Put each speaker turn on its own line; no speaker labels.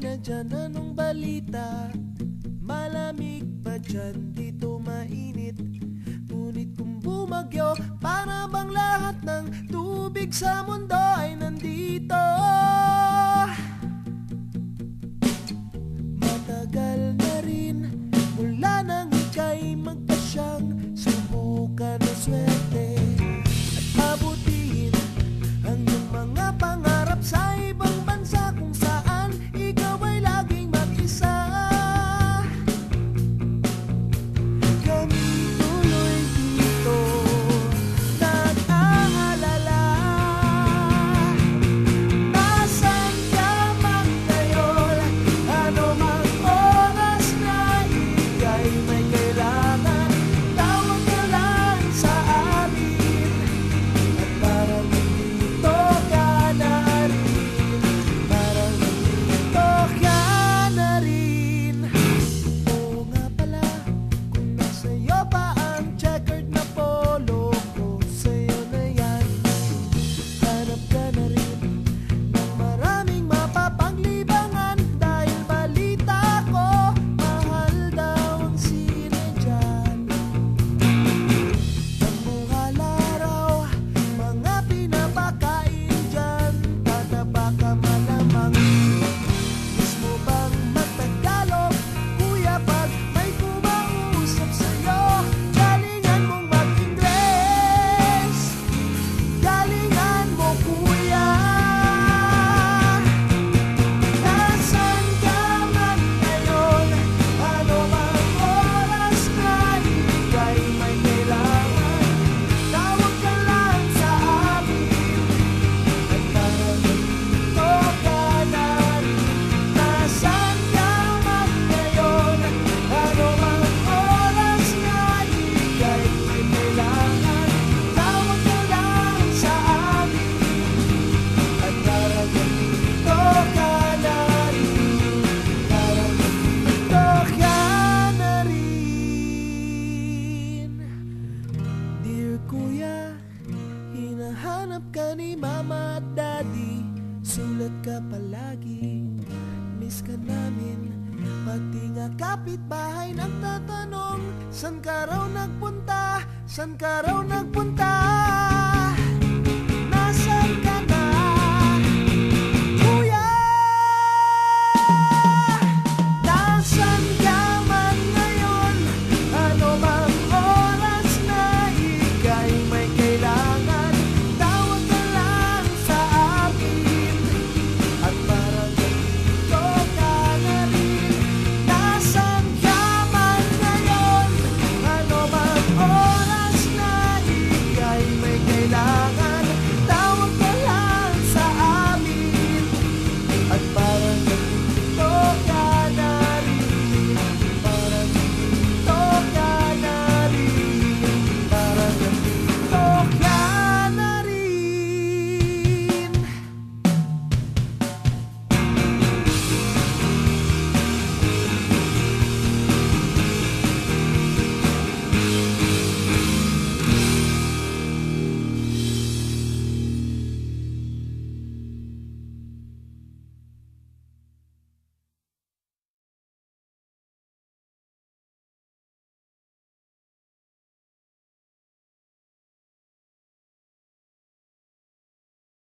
na dyan, anong balita? Malamig ba dyan? Dito mainit. Ngunit kung bumagyo, para bang lahat ng tubig sa mundo ay nandito? Matagal na rin mula nang ika'y magpasyang subukan ng swerte at abutin ang iyong mga pangarap sa ibang bansa kung saan ikaw ay laging mag-isa. Kami tuloy dito nag-aalala, nasan ka man ngayon, ano mang oras na ika'y may kailangan, tawag ka lang sa amin at parang nandito ka na rin, parang nandito ka na rin. Oo nga pala, kung nasa'yo pa ang checkered na polo ko, sa'yo na yan. Hanap ka na rin ng maraming mapapaglibangan dahil balita ko, mahal daw ang sine dyan. Namuhala raw mga pinapakain dyan, tataba ka malamang. Gusto mo bang magtagalog, kuya, pag may kumausap sa'yo? Galingan mong mag-Ingles, galingan mo, kuya. Nasaan ka man ngayon, ano mang oras na ika'y may kailangan, tawag ka lang sa amin at parang nandito ka na rin. Nasaan ka man ngayon, ano mang oras na ika'y may kailangan, tawag ka lang sa amin at parang nandito ka na rin, parang nandito ka na rin. Dear Kuya, hinahanap ka ni Mama at Daddy, sulat ka palagi, miss ka namin. Pati nga kapitbahay nagtatanong, san ka raw nagpunta, san ka raw nagpunta?